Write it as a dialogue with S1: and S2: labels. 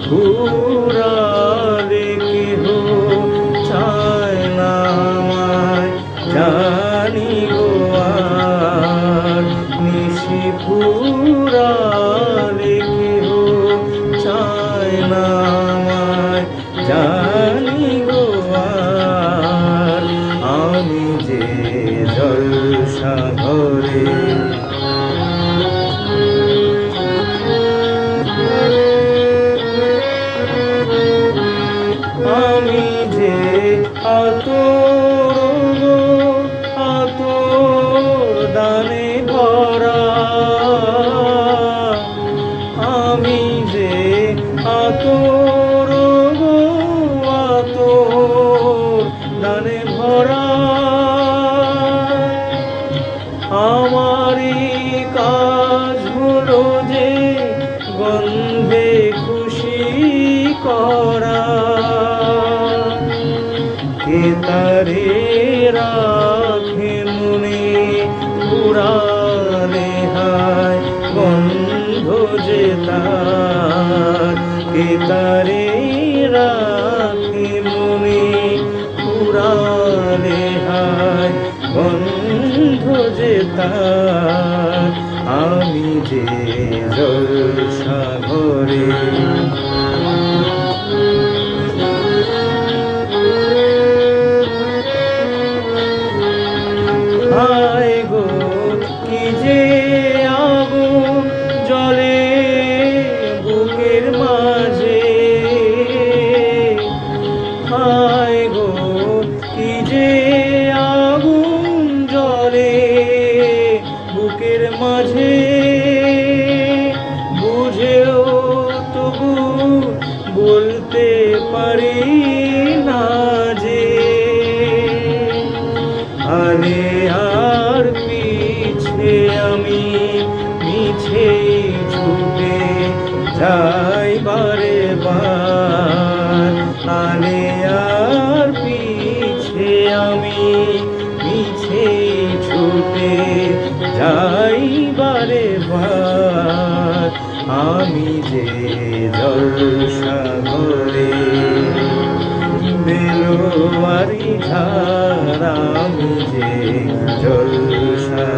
S1: ফুরালে কেহ চায় না আমায়, জানি গো আর নিশি ফুরালে কেহ চায় না আমায়, জানি গো আর আমি যে জলসাঘরে আমি যে আতর দানে ভরা, আমি যে আতর দানে ভরা, আমারই কাজ হলো যে গন্ধে খুশি করা। কে তারে রাখে মনে পুরালে হায় গন্ধ যে তার, কে তারে রাখে মনে পুরালে হায় গন্ধ যে তার, আমি যে জলসাঘরে হায় গো কি যে আগুন জ্বলে বুকের মাঝে, হায় গো কি যে আগুন জ্বলে বুকের মাঝে, বুঝেও তবু বলতে পারি না যে আলে আর পিছে আমি মিছে ছুটে যাই বারে বার, আলে আর পিছে আমি মিছে ছুটে যাই বারে বার, আমি যে জলসাঘরে বেলোয়ারি ধারা, আমি যে জলসাঘরে।